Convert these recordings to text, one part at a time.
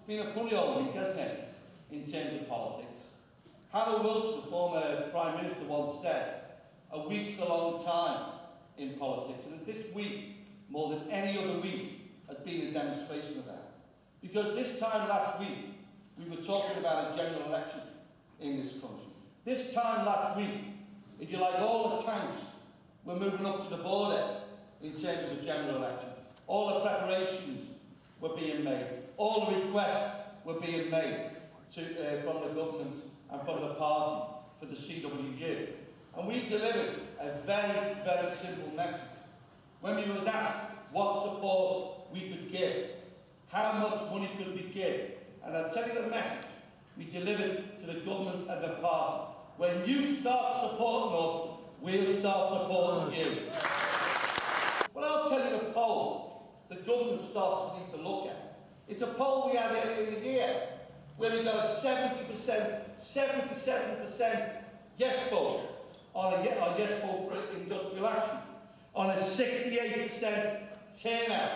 It's been a funny old week, hasn't it, in terms of politics. Hannah Wilson, the former Prime Minister, once said, a week's a long time in politics, and this week, more than any other week, has been a demonstration of that. Because this time last week, we were talking about a general election in this country. This time last week, if you like, all the tanks were moving up to the border in terms of a general election. All the preparations were being made. All the requests were being made from the government and from the party for the CWU. And we delivered a very, very simple message. When we was asked what support we could give, how much money could we give, and I'll tell you the message we delivered to the government and the party. When you start supporting us, we'll start supporting you. Well, I'll tell you the poll the government starts to need to look at. It's a poll we had earlier in the year, where we got a 77% yes vote on a yes vote for industrial action, on a 68% turnout.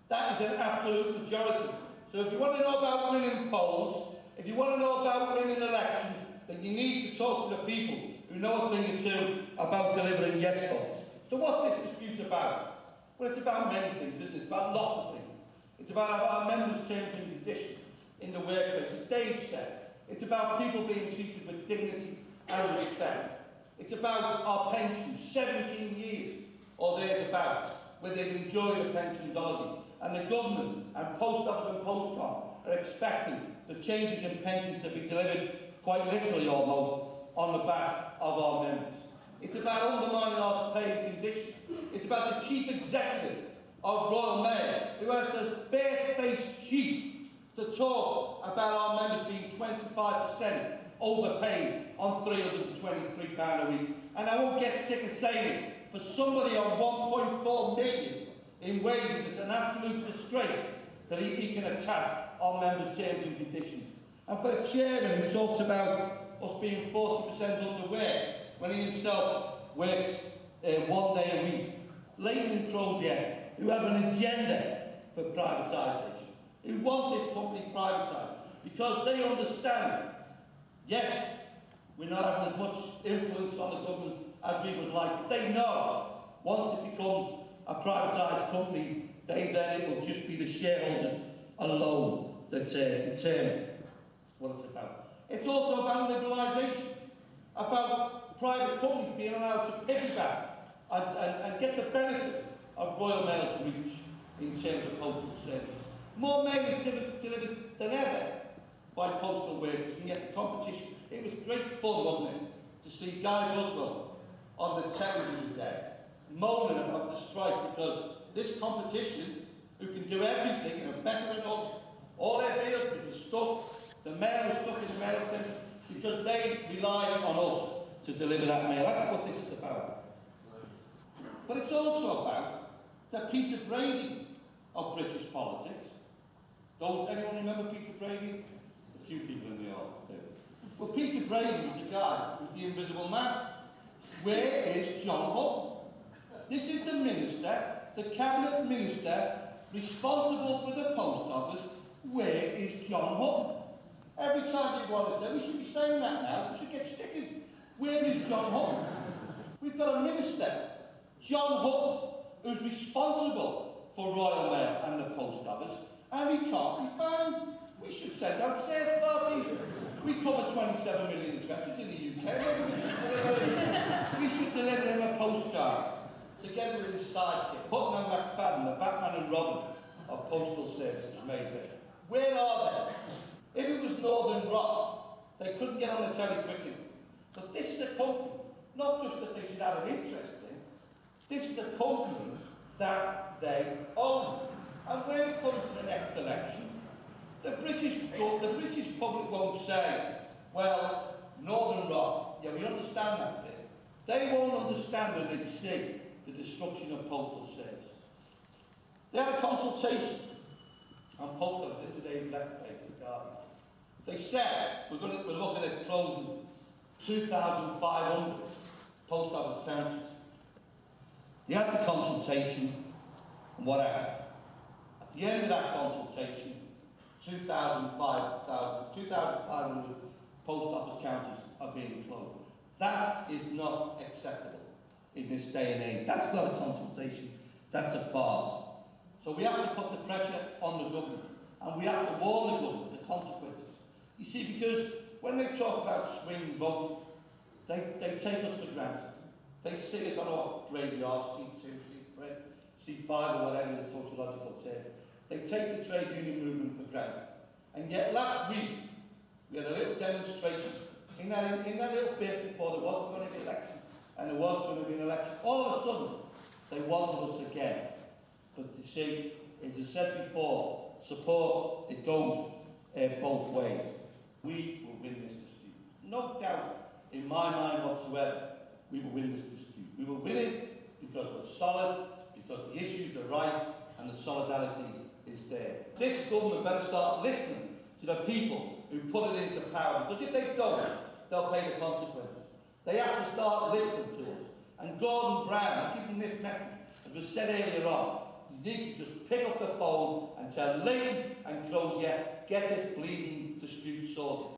That is an absolute majority. So if you want to know about winning polls, if you want to know about winning elections, then you need to talk to the people who know a thing or two about delivering yes votes. So what's this dispute's about? Well, it's about many things, isn't it? It's about lots of things. It's about our members' terms and conditions in the workplace, as Dave said. It's about people being treated with dignity and respect. It's about our pensions, 17 years or thereabouts, where they've enjoyed a pension holiday. And the government and Post Office and Postcom are expecting the changes in pensions to be delivered, quite literally almost, on the back of our members. It's about undermining our pay and conditions. It's about the chief executive of Royal Mail, who has the barefaced cheek to talk about our members being 25% overpaid on £323 a week. And I won't get sick of saying it, for somebody on 1.4 million in wages, it's an absolute disgrace that he can attack our members' terms and conditions. And for the chairman who talks about us being 40% underway when he himself works 1 day a week, Leighton and Crozier, who have an agenda for privatisation, who want this company privatised because they understand, yes, we're not having as much influence on the government as we would like, but they know once it becomes a privatised company, then it will just be the shareholders alone that determine what it's about. It's also about liberalisation, about private companies being allowed to piggyback and get the benefit of Royal Mail's reach in terms of postal services. More mail is delivered than ever by postal workers, and yet the competition, it was great fun, wasn't it, to see Guy Buswell on the television today moaning about the strike, because this competition, who can do everything, better than us, all their vehicles are stuck, the mail is stuck in the mail centre, because they rely on us to deliver that mail. That's what this is about. But it's also about the Peter Brady of British politics. Anyone remember Peter Brady? A few people in the audience do. Well, Peter Brady was the guy who's the invisible man. Where is John Hutton? This is the minister, the cabinet minister, responsible for the post office. Where is John Hutton? Every time you want to say, we should be saying that now, we should get stickers. Where is John Hutton? We've got a minister, John Hutton, who's responsible for Royal Mail and the post office, and he can't be found. We should send out search parties. We cover 27 million addresses in the UK. We should deliver him a postcard, together with his sidekick, Hutton and McFadden, the Batman and Robin of postal services, maybe. Where are they? If it was Northern Rock, they couldn't get on the telly quickly. But this is a company, not just that they should have an interest in, this is a company that they own. And when it comes to the next election, the British public won't say, well, Northern Rock, yeah, we understand that bit. They won't understand when they see the destruction of postal service. They had a consultation on post office in today's left page of the Guardian. They said we're looking at closing 2,500 post office counters. They had the consultation, and what happened? At the end of that consultation, 2,500 post office counters are being closed. That is not acceptable in this day and age. That's not a consultation, that's a farce. So we have to put the pressure on the government, and we have to warn the government the consequences. You see, because when they talk about swing votes, they take us for granted. They see us on our graveyard, C2, C3, C5 or whatever in the sociological term. They take the trade union movement for granted. And yet last week, we had a little demonstration in that little bit before there wasn't going to be an election, and there was going to be an election. All of a sudden, they wanted us again. But you see, as I said before, support, it goes both ways. We will win this dispute. No doubt in my mind whatsoever, we will win this dispute. We will win it because we're solid, because the issues are right, and the solidarity is there. This government better start listening to the people who put it into power, because if they don't, they'll pay the consequences. They have to start listening to us. And Gordon Brown, I'm giving this message, as was said earlier on, you need to just pick up the phone and tell Leighton and Crozier, get this bleeding dispute sorted.